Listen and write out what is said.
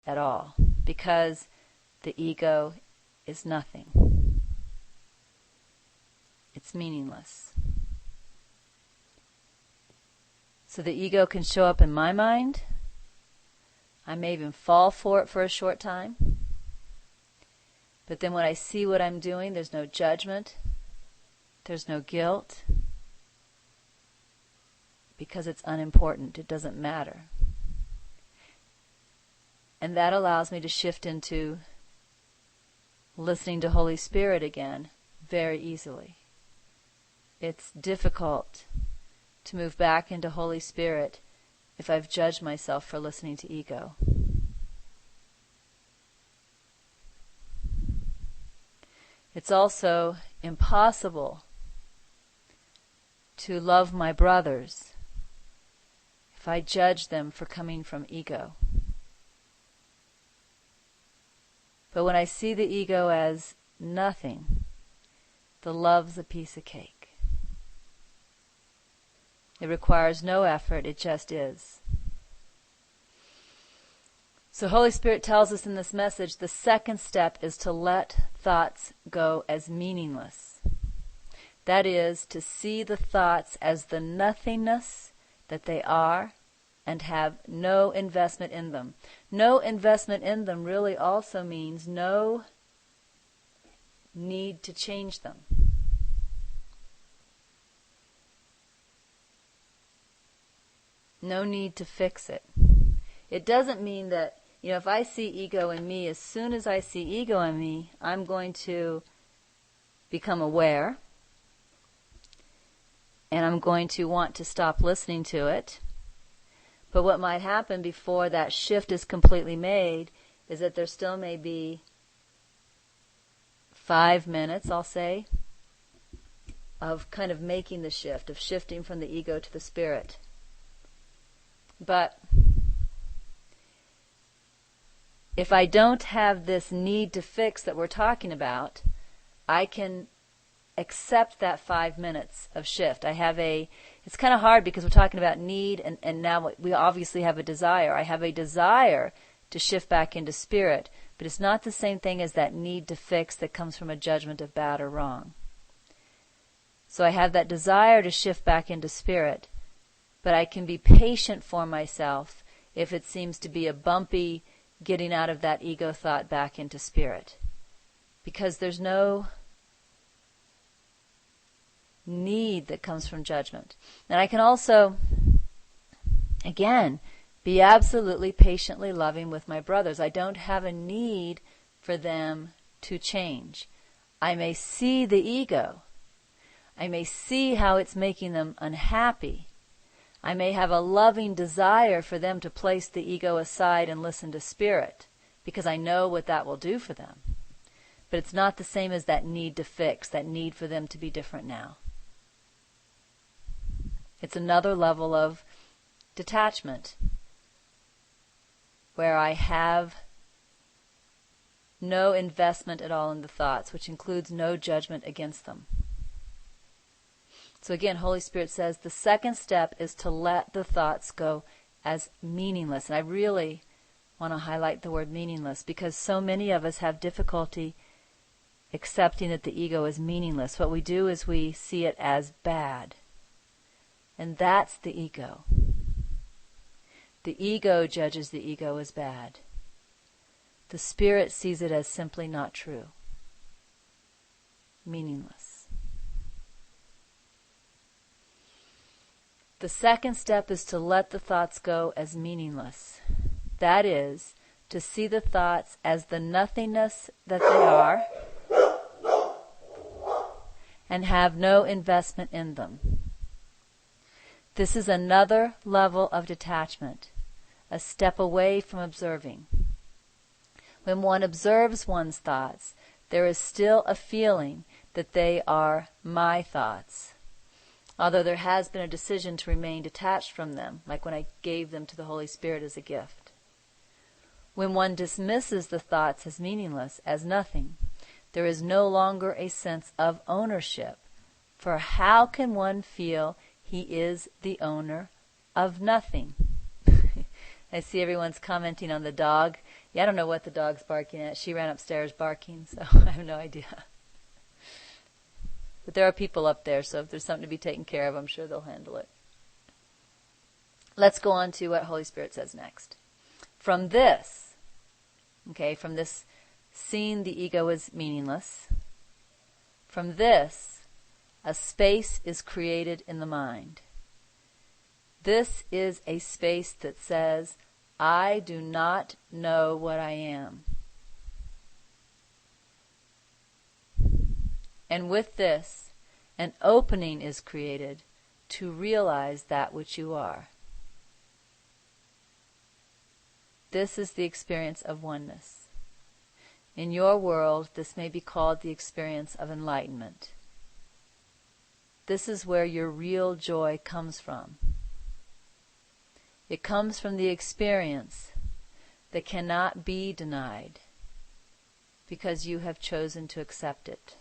at all, because the ego is nothing. It's meaningless. So the ego can show up in my mind. I may even fall for it for a short time. But then when I see what I'm doing, there's no judgment. There's no guilt. Because it's unimportant. It doesn't matter. And that allows me to shift into listening to Holy Spirit again very easily. It's difficult to move back into Holy Spirit if I've judged myself for listening to ego. It's also impossible to love my brothers if I judge them for coming from ego. But when I see the ego as nothing, the love's a piece of cake. It requires no effort, it just is. So Holy Spirit tells us in this message, the second step is to let thoughts go as meaningless. That is, to see the thoughts as the nothingness that they are and have no investment in them. No investment in them really also means no need to change them. No need to fix it. It doesn't mean that, if I see ego in me, as soon as I see ego in me, I'm going to become aware, and I'm going to want to stop listening to it. But what might happen before that shift is completely made is that there still may be 5 minutes, I'll say, of kind of making the shift, of shifting from the ego to the spirit. But if I don't have this need to fix that we're talking about, I can accept that 5 minutes of shift. It's kind of hard because we're talking about need, and now we obviously have a desire. I have a desire to shift back into spirit, but it's not the same thing as that need to fix that comes from a judgment of bad or wrong. So I have that desire to shift back into spirit, but I can be patient for myself if it seems to be a bumpy getting out of that ego thought back into spirit. Because there's no need that comes from judgment. And I can also, again, be absolutely patiently loving with my brothers. I don't have a need for them to change. I may see the ego. I may see how it's making them unhappy. I may have a loving desire for them to place the ego aside and listen to spirit, because I know what that will do for them. But it's not the same as that need to fix, that need for them to be different now. It's another level of detachment, where I have no investment at all in the thoughts, which includes no judgment against them. So again, Holy Spirit says the second step is to let the thoughts go as meaningless. And I really want to highlight the word meaningless, because so many of us have difficulty accepting that the ego is meaningless. What we do is we see it as bad. And that's the ego. The ego judges the ego as bad. The spirit sees it as simply not true. Meaningless. The second step is to let the thoughts go as meaningless. That is, to see the thoughts as the nothingness that they are and have no investment in them. This is another level of detachment, a step away from observing. When one observes one's thoughts, there is still a feeling that they are my thoughts, although there has been a decision to remain detached from them, like when I gave them to the Holy Spirit as a gift. When one dismisses the thoughts as meaningless, as nothing, there is no longer a sense of ownership. For how can one feel he is the owner of nothing? I see everyone's commenting on the dog Yeah, I don't know what the dog's barking at. She ran upstairs barking, so I have no idea. But there are people up there, so if there's something to be taken care of, I'm sure they'll handle it. Let's go on to what Holy Spirit says next. From this, from this seeing the ego is meaningless, from this, a space is created in the mind. This is a space that says, I do not know what I am. And with this, an opening is created to realize that which you are. This is the experience of oneness. In your world, this may be called the experience of enlightenment. This is where your real joy comes from. It comes from the experience that cannot be denied because you have chosen to accept it.